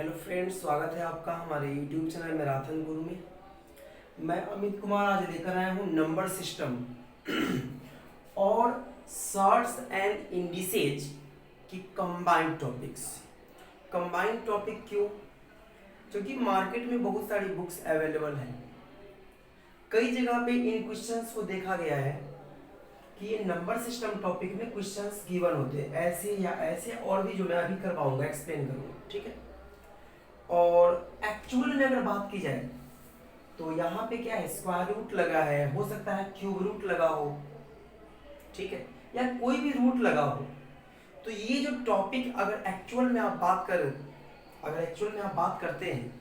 Hello friends, स्वागत है आपका हमारे यूट्यूब चैनल मैराथन गुरु में। मैं अमित कुमार आज लेकर आया हूँ नंबर सिस्टम और शॉर्ट्स एंड इंडिसेज की कंबाइंड टॉपिक्स। कंबाइंड टॉपिक क्यों? क्योंकि मार्केट में बहुत सारी बुक्स अवेलेबल हैं। कई जगह पे इन क्वेश्चंस को देखा गया है कि ये नंबर सिस्टम टॉपिक में क्वेश्चंस गिवन होते हैं, ऐसे या ऐसे, और भी जो मैं अभी कर पाऊंगा, एक्सप्लेन करूंगा, ठीक है। और एक्चुअल में अगर बात की जाए तो यहाँ पे क्या है, स्क्वायर रूट लगा है, हो सकता है क्यूब रूट लगा हो, ठीक है, या कोई भी रूट लगा हो। तो ये जो टॉपिक अगर एक्चुअल में आप बात करते हैं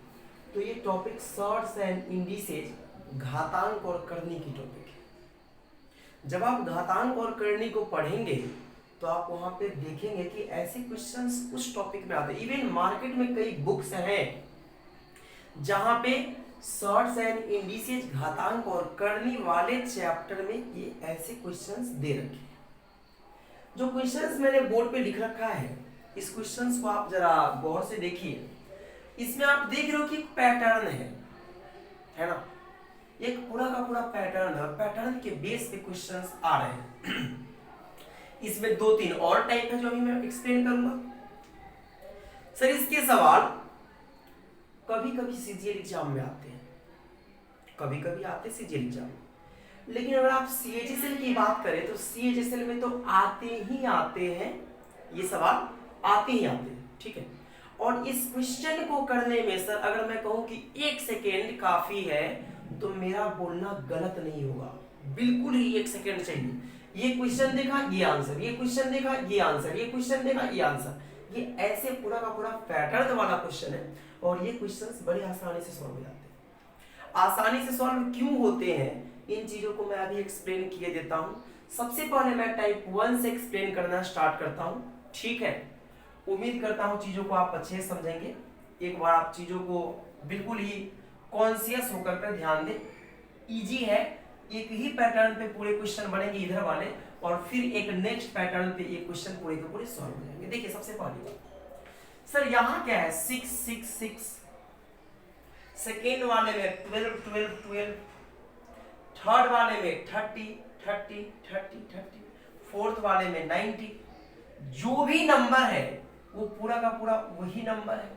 तो ये टॉपिक शॉर्ट्स एंड इंडिसेज, घातांक और करनी की टॉपिक है। जब आप घातांक और करनी को पढ़ेंगे तो आप वहां पे देखेंगे कि ऐसे क्वेश्चंस उस टॉपिक में आते हैं। इवन मार्केट में कई बुक्स हैं जहां पे शॉर्ट्स एंड इंडिसेज, घातांक और करनी वाले चैप्टर में ये ऐसे क्वेश्चंस दे रखे हैं। जो क्वेश्चंस मैंने बोर्ड पे लिख रखा है, इस क्वेश्चंस को आप जरा गौर से देखिए। इसमें आप देख रहे हो कि एक पैटर्न है ना, एक पूरा का पूरा पैटर्न है, पैटर्न के बेस पे क्वेश्चंस आ रहे हैं। इसमें 2-3 और टाइप है जो अभी मैं एक्सप्लेन करूंगा। सर, इसके सवाल कभी कभी सीजीएल एग्जाम में आते हैं, कभी कभी आते सीजीएल एग्जाम में। लेकिन अगर आप सीएचएसएल की बात करें तो सीएचएसएल में तो आते ही आते हैं, ये सवाल आते ही आते हैं, ठीक है। और इस क्वेश्चन को करने में सर अगर मैं कहूं कि 1 सेकेंड काफी है तो मेरा बोलना गलत नहीं होगा, बिल्कुल ही 1 सेकेंड चाहिए। ये क्वेश्चन देखा, ये आंसर, ये क्वेश्चन देखा, ये आंसर, ये क्वेश्चन देखा, ये आंसर, ये ऐसे पूरा का पूरा पैटर्न वाला क्वेश्चन है। और ये क्वेश्चंस बड़े आसानी से सॉल्व हो जाते हैं। आसानी से सॉल्व क्यों होते हैं, इन चीजों को मैं अभी एक्सप्लेन किए देता हूं। सबसे पहले मैं टाइप 1 से एक्सप्लेन करना स्टार्ट करता हूं, ठीक है। उम्मीद करता हूं चीजों को आप अच्छे से समझेंगे। एक बार आप चीजों को बिल्कुल ही कॉन्शियस होकर के ध्यान दें। इजी है, एक ही पैटर्न पे पूरे क्वेश्चन बनेंगे इधर वाले, और फिर एक नेक्स्ट पैटर्न पे ये क्वेश्चन पूरे के पूरे सॉल्व हो जाएंगे। देखिए सबसे पहली बात, सर यहाँ क्या है, 6 6 6, सेकेंड वाले में 12 12 12, थर्ड वाले में 30 30 30 30, फोर्थ वाले में 90। जो भी नंबर है वो पूरा का पूरा वही नंबर है,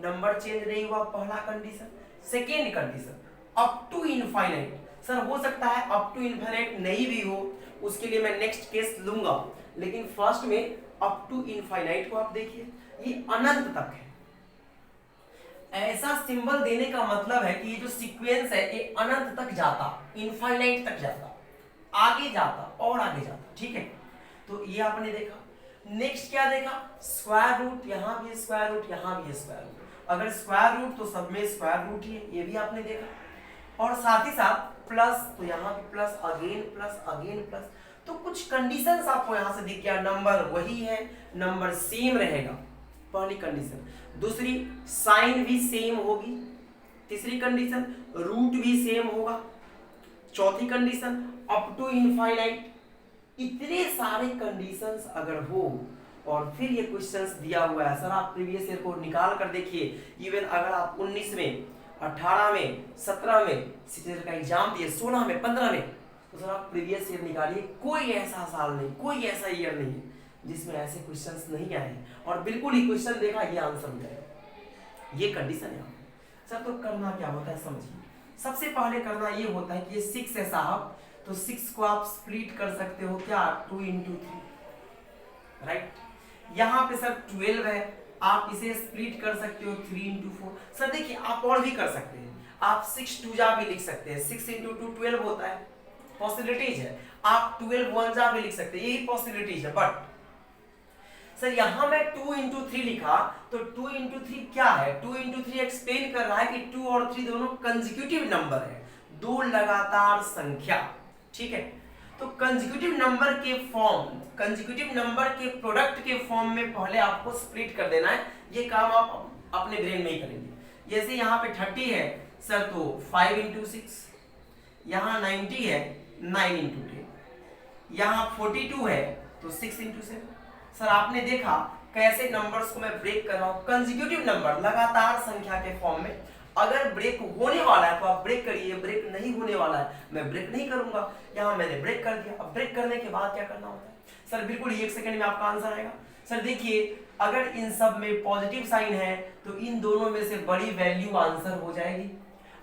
नंबर चेंज नहीं हुआ, पहला condition. Second condition, up to infinite. Sir हो सकता है अप टू इनफाइनाइट नहीं भी हो, उसके लिए मैं नेक्स्ट केस लूंगा, लेकिन फर्स्ट में अप टू इनफाइनाइट को आप देखिए, ये अनंत तक है। ऐसा सिंबल देने का मतलब है कि ये जो सीक्वेंस है ये अनंत तक जाता, इनफाइनाइट तक जाता, आगे जाता और आगे जाता, ठीक है। तो ये आपने देखा। नेक्स्ट क्या देखा, स्क्वायर रूट, यहां भी स्क्वायर रूट, यहां भी स्क्वायर रूट। अगर स्क्वायर रूट तो सब में स्क्वायर रूट ही है, ये भी आपने देखा। और साथ ही साथ प्लस, तो यहाँ पे plus, again plus, again plus. तो कुछ कंडीशंस आपको यहाँ से दिख गया, नंबर वही है, नंबर सेम रहेगा, पहली कंडीशन। दूसरी, साइन भी सेम होगी। तीसरी कंडीशन, रूट भी सेम होगा। चौथी कंडीशन, अप टू इनफाइनाइट। इतने सारे कंडीशंस अगर हो और फिर ये क्वेश्चंस दिया हुआ है, सर आप प्रीवियस ईयर को निकाल कर देखिए। इवन अगर आप 19 में, 18 में, 17 में सीटेट का एग्जाम दिए, 16 में, 15 में, तो सर आप प्रीवियस ईयर निकालिए, कोई ऐसा साल नहीं, कोई ऐसा ईयर नहीं है जिसमें ऐसे क्वेश्चंस नहीं आए हैं। और बिल्कुल ही क्वेश्चन देखा, ये आंसर हो जाएगा, ये कंडीशन है। सर तो करना क्या होता है समझिए। सबसे पहले करना ये होता है कि ये 6 है साहब, तो 6 को आप स्प्लिट कर सकते हो क्या, 2 into 3, राइट। यहाँ पे सर 12 है, आप इसे स्प्लिट कर सकते हो 3 into 4। सर देखिए आप और भी कर सकते हैं, आप 6 2 जा भी लिख सकते हैं, 6 into 2 12 होता है, पॉसिबिलिटीज है। आप 12 1 जा भी लिख सकते हैं, यही पॉसिबिलिटीज है। बट सर यहाँ मैं 2 into 3 लिखा, तो 2 into 3 क्या है, 2 into 3 एक्सप्लेन कर रहा है कि 2 और 3 दोनों कंसेक्यूटिव नंबर है, दो लगातार संख्या, ठीक है। तो कंसेक्यूटिव नंबर के फॉर्म, कंसेक्यूटिव नंबर के प्रोडक्ट के फॉर्म में पहले आपको स्प्लिट कर देना है। ये काम आप अपने ब्रेन में ही करेंगे। जैसे यहाँ पे 30 है सर, तो 5 into 6, यहाँ 90 है, 9 into 10, यहाँ 42 है तो 6 into 7। सर आपने देखा कैसे नंबर्स को मैं ब्रेक कर रहा हूँ। कंसेक्यूटिव नंबर लगातार संख्या के फॉर्म में अगर ब्रेक होने वाला है तो आप ब्रेक करिए, ब्रेक नहीं होने वाला है मैं ब्रेक नहीं करूंगा। यहाँ मैंने ब्रेक कर दिया। अब ब्रेक करने के बाद क्या करना होता है सर? बिल्कुल 1 सेकंड में आपका आंसर आएगा। सर देखिए, अगर इन सब में पॉजिटिव साइन है तो इन दोनों में से बड़ी वैल्यू आंसर हो जाएगी।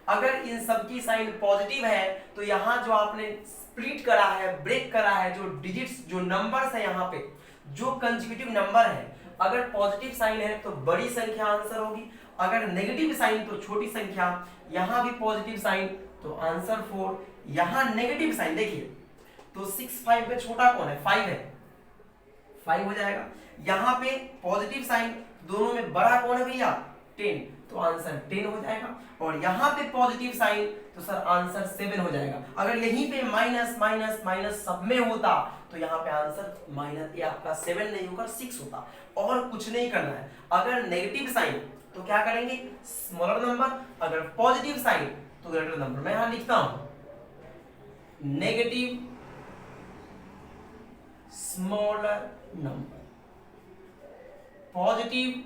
अगर इन सब की साइन पॉजिटिव है तो यहाँ जो आपने स्प्लिट करा है, ब्रेक करा है, जो डिजिट्स, जो नंबर्स है, यहाँ पे जो कंसेक्यूटिव नंबर है, अगर पॉजिटिव साइन है तो बड़ी संख्या आंसर होगी, अगर नेगेटिव साइन तो छोटी संख्या। यहाँ भी पॉजिटिव साइन तो आंसर 4, यहाँ नेगेटिव साइन देखिए तो 6 5 में छोटा कौन है? 5 है, 5 हो जाएगा। यहाँ पे पॉजिटिव साइन, दोनों में बड़ा कौन है भैया? 10, तो आंसर 10 हो जाएगा। और यहाँ पे पॉजिटिव साइन तो सर आंसर 7 हो जाएगा। अगर यहीं पे माइनस माइनस माइनस सब में होता तो यहाँ पे आंसर माइनस, ये आपका 7 नहीं होकर 6 होता। और कुछ नहीं करना है। अगर नेगेटिव साइन तो क्या करेंगे? स्मॉलर नंबर, अगर पॉजिटिव साइन तो ग्रेटर नंबर। मैं यहां लिखता हूं negative smaller number, positive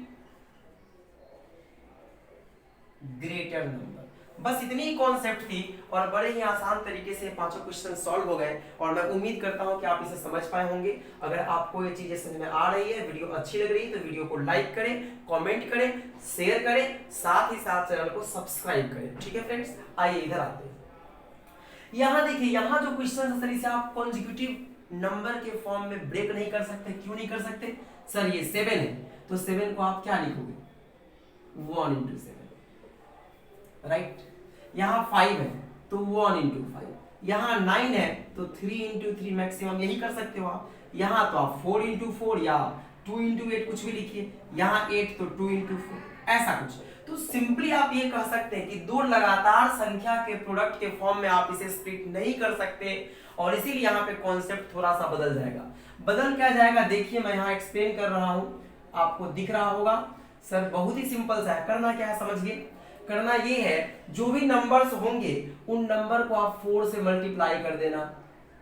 greater number. बस इतनी ही कॉन्सेप्ट थी और बड़े ही आसान तरीके से पांचों क्वेश्चन सॉल्व हो गए और मैं उम्मीद करता हूं कि आप इसे समझ पाए होंगे। अगर आपको ये चीजें समझ में आ रही है, वीडियो अच्छी लग रही है तो वीडियो को लाइक करें, कमेंट करें, शेयर करें, साथ ही साथ चैनल को सब्सक्राइब करें। ठीक है फ्रेंड्स, आइए इधर आते हैं। यहाँ देखिए, यहाँ जो क्वेश्चन है इसे आप कॉन्सेक्यूटिव नंबर के फॉर्म में ब्रेक नहीं कर सकते। क्यों नहीं कर सकते? सर ये 7 है तो 7 को आप क्या लिखोगे? 1 into 7, राइट। यहाँ 5 है तो 1 into 5, यहाँ 9 है तो 3 into 3 मैक्सिमम, यही कर सकते हो आप। यहाँ तो आप 4 into 4 या 2 into 8 कुछ भी लिखिए। यहाँ 8 तो 2 into 4, ऐसा कुछ। तो सिंपली आप ये कह सकते हैं कि दो लगातार संख्या के प्रोडक्ट के फॉर्म में आप इसे स्प्लिट नहीं कर सकते और इसीलिए यहाँ पे कॉन्सेप्ट थोड़ा सा बदल जाएगा। बदल क्या जाएगा? देखिए मैं यहाँ एक्सप्लेन कर रहा हूँ, आपको दिख रहा होगा। सर बहुत ही सिंपल सा है। करना क्या है समझिए। करना ये है, जो भी नंबर्स होंगे उन नंबर को आप 4 से मल्टीप्लाई कर देना।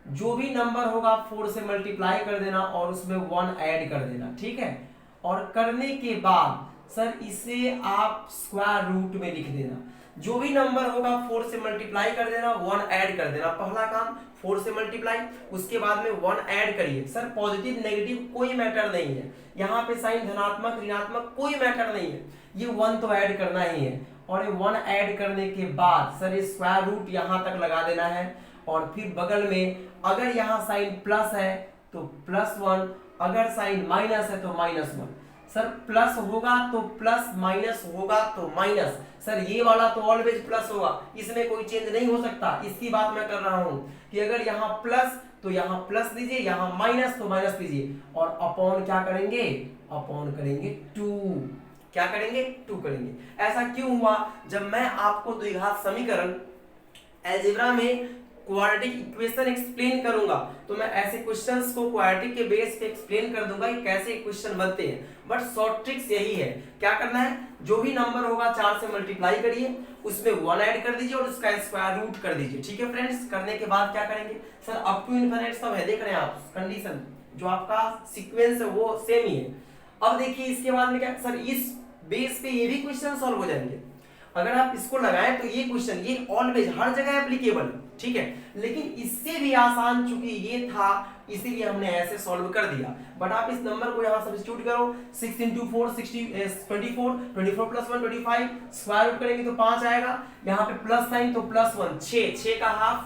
जो भी नंबर होगा आप 4 से मल्टीप्लाई कर देना और उसमें 1 ऐड कर देना। ठीक है। और करने के बाद सर इसे आप स्क्वायर रूट में लिख देना। जो भी नंबर होगा 4 से मल्टीप्लाई कर देना, 1 ऐड कर देना। पहला काम 4 से मल्टीप्लाई, उसके बाद में 1 ऐड करिए। सर पॉजिटिव नेगेटिव कोई मैटर नहीं है, यहाँ पे साइन धनात्मक ऋणात्मक कोई मैटर नहीं है, ये 1 तो ऐड करना ही है। और ये 1 ऐड करने के बाद सर ये स्क्वायर रूट यहाँ तक लगा देना है और फिर बगल में अगर यहाँ साइन प्लस है तो +1, अगर साइन माइनस है तो -1। सर प्लस होगा तो प्लस, माइनस होगा तो माइनस। सर ये वाला तो ऑलवेज प्लस होगा, इसमें कोई चेंज नहीं हो सकता। इसकी बात मैं कर रहा हूं कि अगर यहाँ प्लस तो यहाँ प्लस दीजिए, यहाँ माइनस तो माइनस दीजिए और अपॉन क्या करेंगे? अपॉन करेंगे 2। क्या करेंगे? 2 करेंगे। ऐसा क्यों हुआ? जब मैं आपको द्विघात समीकरण अलजेब्रा में क्वाड्रेटिक इक्वेशन एक्सप्लेन करूंगा तो मैं ऐसे क्वेश्चंस को क्वाड्रेटिक के बेस पे एक्सप्लेन कर दूंगा कि कैसे क्वेश्चन बनते हैं। बट शॉर्ट ट्रिक्स यही है, क्या करना है? जो भी नंबर होगा 4 से मल्टीप्लाई करिए, उसमें 1 ऐड कर दीजिए और उसका स्क्वायर रूट कर दीजिए। ठीक है फ्रेंड्स। करने के बाद क्या करेंगे? सर अप टू इनफिनिट सब है, देख रहे हैं आप कंडीशन, जो आपका सीक्वेंस है वो सेम ही है। अब देखिए इसके बाद में क्या? सर इस बेस पे ये भी क्वेश्चन सॉल्व हो जाएंगे। अगर आप इसको लगाएं तो ये क्वेश्चन ये ऑलवेज हर जगह एप्लीकेबल, ठीक है। लेकिन इससे भी आसान चूंकि ये था इसीलिए हमने ऐसे सॉल्व कर दिया। बट आप इस नंबर को यहाँ सब्स्टिट्यूट करो, 6 into 4 24, 24 + 1 25, स्क्वायर रूट करेंगे तो 5 आएगा। यहाँ पे प्लस साइन तो +1, 6 का हाफ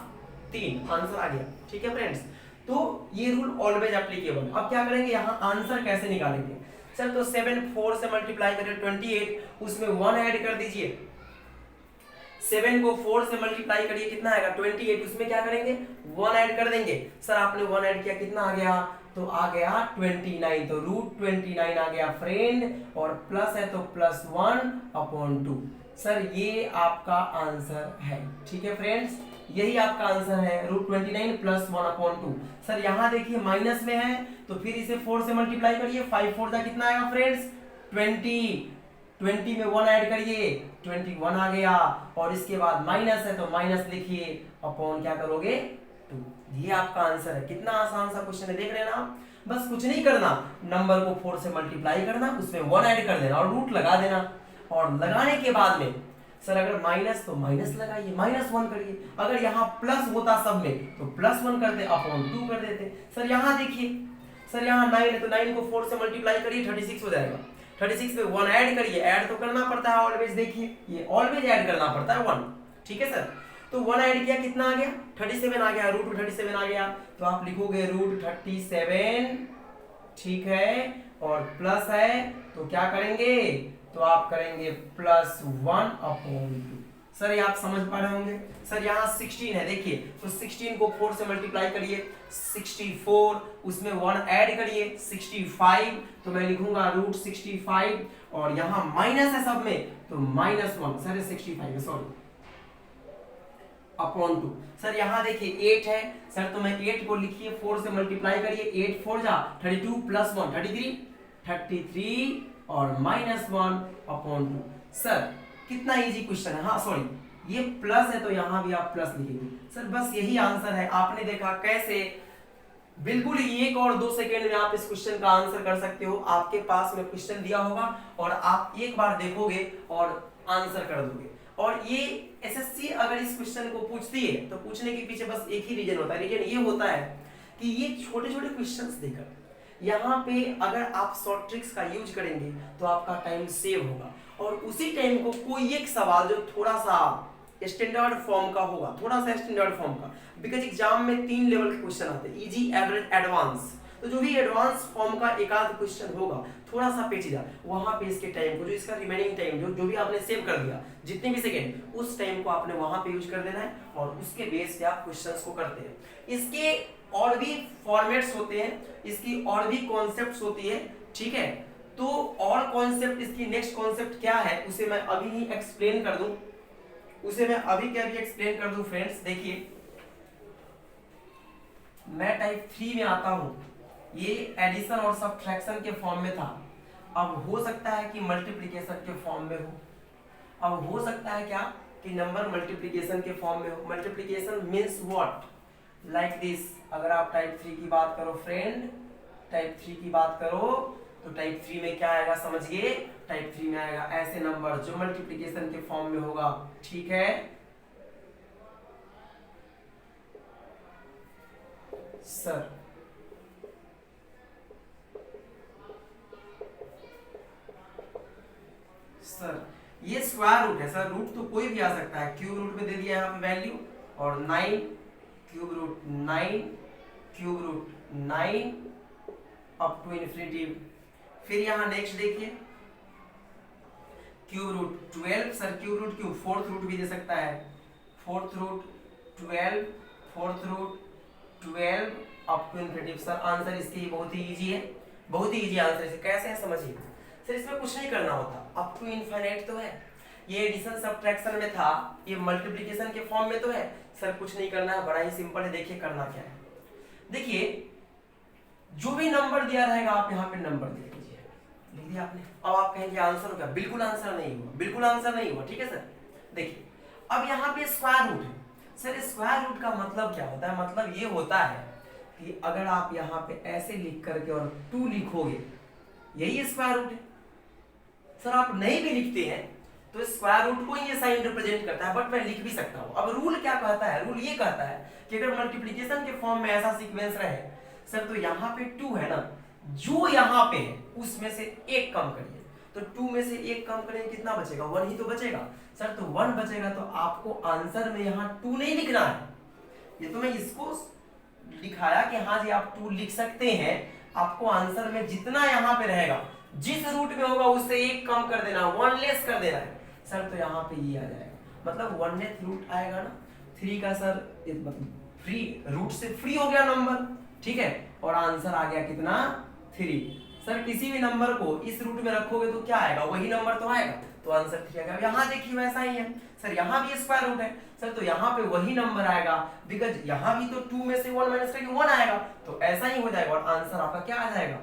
3, आंसर आ गया। ठीक है फ्रेंड्स। तो ये रूल ऑलवेज एप्लीकेबल। अब क्या करेंगे? यहाँ आंसर कैसे निकालेंगे? सर तो 7 4 से मल्टीप्लाई करें 28, उसमें 1 ऐड कर दीजिए। 7 को 4 से मल्टीप्लाई करिए, कितना आएगा? 28, उसमें क्या करेंगे? 1 ऐड कर देंगे। सर आपने 1 ऐड किया, कितना आ गया? तो आ गया 29, तो √29 आ गया फ्रेंड, और प्लस है तो +1/2। सर ये आपका आंसर है। ठीक है फ्रेंड्स, यही आपका आंसर है, √29 + 1/2। सर यहाँ देखिए माइनस में है तो फिर इसे 4 से मल्टीप्लाई करिए, 5 4 जा कितना आएगा फ्रेंड्स? 20 में 1 ऐड करिए, 21 आ गया। और इसके बाद माइनस है तो माइनस लिखिए, अपॉन क्या करोगे? 2। ये आपका आंसर है। कितना आसान सा क्वेश्चन है, देख रहे हैं ना आप। बस कुछ नहीं करना, नंबर को 4 से मल्टीप्लाई करना, उसमें 1 ऐड कर देना और रूट लगा देना। और लगाने के बाद में सर अगर माइनस तो माइनस लगाइए, -1 करिए। अगर यहाँ प्लस होता सब में तो +1 कर दे, अपॉन 2 कर देते। सर यहाँ देखिए, सर यहाँ 9 है तो 9 को 4 से मल्टीप्लाई करिए, 36 हो जाएगा। 36 में 1 ऐड करिए, ऐड तो करना पड़ता है ऑलवेज, देखिए ये ऑलवेज ऐड करना पड़ता है 1, ठीक है सर। तो 1 ऐड किया, कितना आ गया 37 आ गया, रूट 37 आ गया। तो आप लिखोगे रूट 37, ठीक है, और प्लस है तो क्या करेंगे, तो आप करेंगे +1 अपॉन 2। सर ये आप समझ पा रहे होंगे। सर यहाँ 16 है, देखिए तो 16 को 4 से मल्टीप्लाई करिए, 64, उसमें 1 ऐड करिए 65, तो मैं लिखूंगा रूट 65, और यहाँ माइनस है सब में तो -1, सर 65 है सॉरी, अपॉन 2। सर यहाँ देखिए 8 है, सर तो मैं 8 को लिखिए 4 से मल्टीप्लाई करिए, 8 4 जा 32 + 1 33 और -1 अपॉन 2। सर कितना इजी क्वेश्चन है। हाँ सॉरी ये प्लस है तो यहाँ भी आप प्लस लिखेंगे। सर बस यही आंसर है। आपने देखा कैसे बिल्कुल 1 और 2 सेकेंड में आप इस क्वेश्चन का आंसर कर सकते हो। आपके पास में क्वेश्चन दिया होगा और आप एक बार देखोगे और आंसर कर दोगे। और ये एसएससी अगर इस क्वेश्चन को पूछती है तो पूछने के पीछे बस एक ही रीजन होता है। रीजन ये होता है कि ये छोटे छोटे क्वेश्चंस देकर यहाँ पे अगर आप शॉर्ट ट्रिक्स का यूज करेंगे तो आपका टाइम सेव होगा, और उसी टाइम को कोई एक सवाल जो थोड़ा सा स्टैंडर्ड फॉर्म का होगा, थोड़ा सा स्टैंडर्ड फॉर्म का, बिकॉज एग्जाम में 3 लेवल के क्वेश्चन आते हैं, इजी, एवरेज, एडवांस। तो जो भी एडवांस फॉर्म का एक आध क्वेश्चन होगा थोड़ा सा पेचीदा, वहां पे इसके टाइम को, जो इसका रिमेनिंग टाइम जो भी आपने सेव कर दिया जितने भी सेकेंड, उस टाइम को आपने वहां पे यूज कर देना है और उसके बेस पे आप क्वेश्चंस को करते हैं। इसके और भी फॉर्मेट्स होते हैं, इसकी और भी कॉन्सेप्ट्स होती है, ठीक है। तो और कॉन्सेप्ट, इसकी नेक्स्ट कॉन्सेप्ट क्या है उसे मैं अभी ही एक्सप्लेन कर दूं, एक्सप्लेन कर दूं फ्रेंड्स। देखिए मैं टाइप 3 में आता हूं, ये एडिशन और सब्ट्रैक्शन के फॉर्म में था, अब हो सकता है कि मल्टीप्लिकेशन के फॉर्म में हो, अब हो सकता है क्या कि नंबर मल्टीप्लिकेशन के फॉर्म में हो। Multiplication means what, like this. अगर आप टाइप 3 की बात करो फ्रेंड, टाइप 3 की बात करो तो टाइप 3 में क्या आएगा समझिए, टाइप 3 में आएगा ऐसे नंबर जो मल्टीप्लिकेशन के फॉर्म में होगा, ठीक है सर। सर ये स्क्वायर रूट है सर, रूट तो कोई भी आ सकता है, क्यूब रूट में दे दिया यहाँ पे वैल्यू, और 9 cube root 9 cube root 9 up to infinity. फिर यहाँ नेक्स्ट देखिए cube root 12, sir cube root cube, fourth root भी दे सकता है, fourth root 12, fourth root 12 up to infinity. Sir answer इसकी बहुत ही इजी है, बहुत ही इजी आंसर है। कैसे है समझिए सर, इसमें कुछ नहीं करना होता, अप टू इनफाइनाइट तो है, ये एडिशन सब्ट्रैक्शन में था, ये मल्टीप्लिकेशन के फॉर्म में तो है। सर कुछ नहीं करना है, बड़ा ही सिंपल है। देखिए करना क्या है, देखिए जो भी नंबर दिया रहेगा आप यहाँ पे नंबर दे दीजिए, लिख दिया आपने। अब आप कहेंगे आंसर हो गया, बिल्कुल आंसर नहीं हुआ, बिल्कुल आंसर नहीं हुआ, ठीक है सर। देखिए अब यहाँ पे स्क्वायर रूट है, सर स्क्वायर रूट का मतलब क्या होता है, मतलब ये होता है कि अगर आप यहाँ पे ऐसे लिख करके और 2 लिखोगे, यही स्क्वायर रूट है। सर आप नहीं भी लिखते हैं तो स्क्वायर रूट को ये साइन रिप्रेजेंट करता है, बट मैं लिख भी सकता हूं। अब रूल क्या कहता है, रूल ये कहता है कि अगर मल्टीप्लिकेशन के फॉर्म में ऐसा सीक्वेंस रहे सर, तो यहाँ पे 2 है ना, जो यहाँ पे है उसमें से 1 कम करिए, तो 2 में से 1 कम करेंगे कितना बचेगा, 1 ही तो बचेगा। सर तो 1 बचेगा, तो आपको आंसर में यहाँ 2 नहीं लिखना है, ये तो मैं इसको लिखाया कि हाँ जी आप 2 लिख सकते हैं। आपको आंसर में जितना यहाँ पे रहेगा, जिस रूट में होगा उससे 1 कम कर देना, 1 लेस कर देना है। सर तो यहाँ पे ये आ जाएगा, मतलब 1th रूट आएगा ना 3 का, सर मतलब फ्री रूट से फ्री हो गया नंबर, ठीक है, और आंसर आ गया कितना 3। सर किसी भी नंबर को इस रूट में रखोगे तो क्या आएगा, वही नंबर तो आएगा, तो आंसर 3 आएगा। यहाँ देखिए वैसा ही है सर, यहाँ भी स्क्वायर रूट है सर, तो यहाँ पे वही नंबर आएगा, बिकॉज यहाँ भी तो 2 में से 1 माइनस करके 1 आएगा, तो ऐसा ही हो जाएगा और आंसर आपका क्या आ जाएगा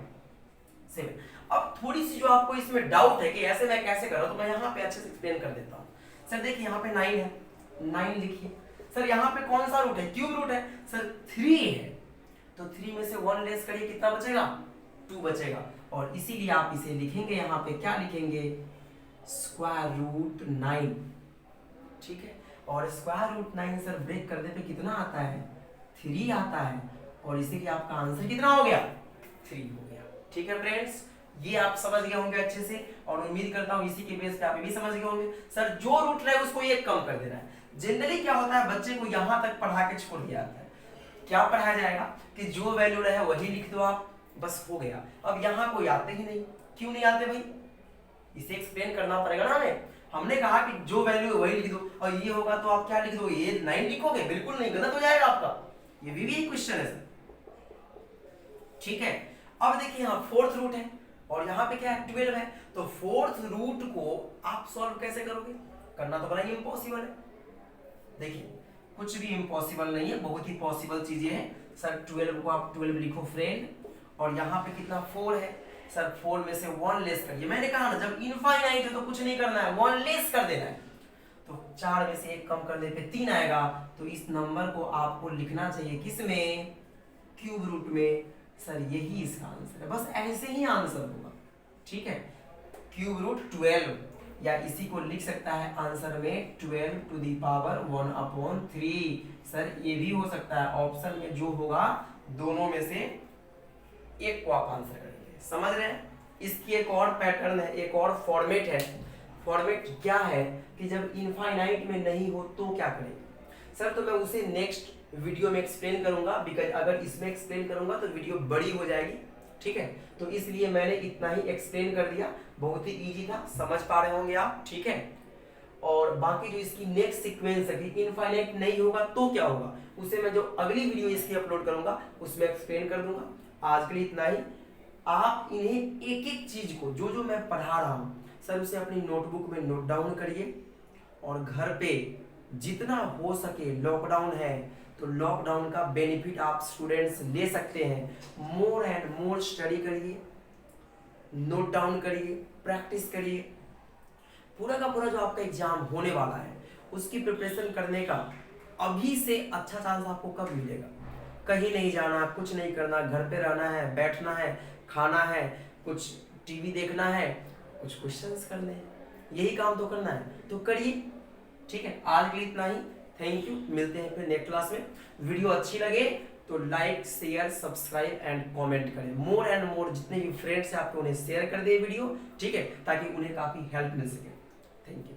7। अब थोड़ी सी जो आपको इसमें डाउट है कि ऐसे मैं कैसे कर रहा हूं, तो मैं यहाँ पे अच्छे से एक्सप्लेन कर देता हूँ। सर देखिए यहाँ पे 9 है, 9 लिखिए। सर यहाँ पे कौन सा रूट है, क्यूब रूट है सर, 3 है, तो 3 में से 1 लेस करिए, कितना बचेगा, 2 बचेगा, और इसीलिए आप इसे लिखेंगे यहाँ पे, क्या लिखेंगे, स्क्वायर रूट 9, ठीक है। और स्क्वायर रूट 9 सर ब्रेक करने पे कितना आता है, 3 आता है, और इसीलिए आपका आंसर कितना हो गया, 3 हो गया, ठीक है फ्रेंड्स। ये आप समझ गए होंगे अच्छे से, और उम्मीद करता हूँ इसी के बेस पे आप भी समझ गए होंगे। सर जो रूट रहे उसको एक कम कर देना है। जनरली क्या होता है, बच्चे को यहाँ तक पढ़ा के छोड़ दिया जाता है, क्या पढ़ाया जाएगा कि जो वैल्यू रहे वही लिख दो आप, बस हो गया। अब यहाँ कोई आते ही नहीं, क्यों नहीं आते भाई, इसे एक्सप्लेन करना पड़ेगा ना हमें। हमने कहा कि जो वैल्यू है वही लिख दो, और ये होगा तो आप क्या लिख दो, ये 9 लिखोगे, बिल्कुल नहीं, गलत हो जाएगा आपका, ये भी क्वेश्चन है सर, ठीक है। अब देखिए यहाँ 4th रूट है, और यहाँ पे क्या है, 12 है, तो 4th रूट को आप सॉल्व कैसे करोगे, करना तो बड़ा ही इम्पॉसिबल है। देखिए कुछ भी इम्पॉसिबल नहीं है, बहुत ही पॉसिबल चीजें हैं सर। 12 को आप 12 लिखो फ्रेंड, और यहाँ पे कितना 4 है सर, 4 में से 1 लेस करिए, मैंने कहा ना जब इनफाइनाइट है तो कुछ नहीं करना है, 1 लेस कर देना है, तो 4 में से 1 कम करने पे 3 आएगा, तो इस नंबर को आपको लिखना चाहिए किसमें, क्यूब रूट में, सर यही इसका आंसर है, बस ऐसे ही आंसर होगा, ठीक है। क्यूब रूट 12, या इसी को लिख सकता है आंसर में 12 टू दी पावर 1/3, सर ये भी हो सकता है, ऑप्शन में जो होगा दोनों में से एक को आप आंसर करेंगे, समझ रहे हैं। इसकी एक और पैटर्न है, एक और फॉर्मेट है। फॉर्मेट क्या है कि जब इनफाइनाइट में नहीं हो तो क्या करें सर, तो मैं उसे नेक्स्ट वीडियो में एक्सप्लेन करूंगा, बिकॉज अगर इसमें एक्सप्लेन करूंगा तो वीडियो बड़ी हो जाएगी, ठीक है। तो इसलिए मैंने इतना ही एक्सप्लेन कर दिया, बहुत ही इजी था, समझ पा रहे होंगे आप, ठीक है। और बाकी जो इसकी नेक्स्ट सीक्वेंस है कि इनफाइनाइट नहीं होगा तो क्या होगा, उसे मैं जो अगली वीडियो इसकी अपलोड करूंगा उसमें एक्सप्लेन कर दूंगा। आज के लिए इतना ही। आप इन्हें एक एक चीज को जो जो मैं पढ़ा रहा हूँ सर उसे अपनी नोटबुक में नोट डाउन करिए, और घर पे जितना हो सके, लॉकडाउन है तो लॉकडाउन का बेनिफिट आप स्टूडेंट्स ले सकते हैं, मोर एंड मोर स्टडी करिए, नोट डाउन करिए, प्रैक्टिस करिए, पूरा का पूरा जो आपका एग्जाम होने वाला है उसकी प्रिपरेशन करने का अभी से अच्छा चांस आपको कब मिलेगा। कहीं नहीं जाना, कुछ नहीं करना, घर पे रहना है, बैठना है, खाना है, कुछ टीवी देखना है, कुछ क्वेश्चंस करने हैं, यही काम तो करना है, तो करिए, ठीक है। आज के लिए इतना ही, थैंक यू, मिलते हैं फिर नेक्स्ट क्लास में। वीडियो अच्छी लगे तो like share subscribe and comment करें, मोर एंड मोर जितने भी फ्रेंड्स हैं आपको उन्हें शेयर कर दे वीडियो, ठीक है, ताकि उन्हें काफी हेल्प मिल सके। Thank you.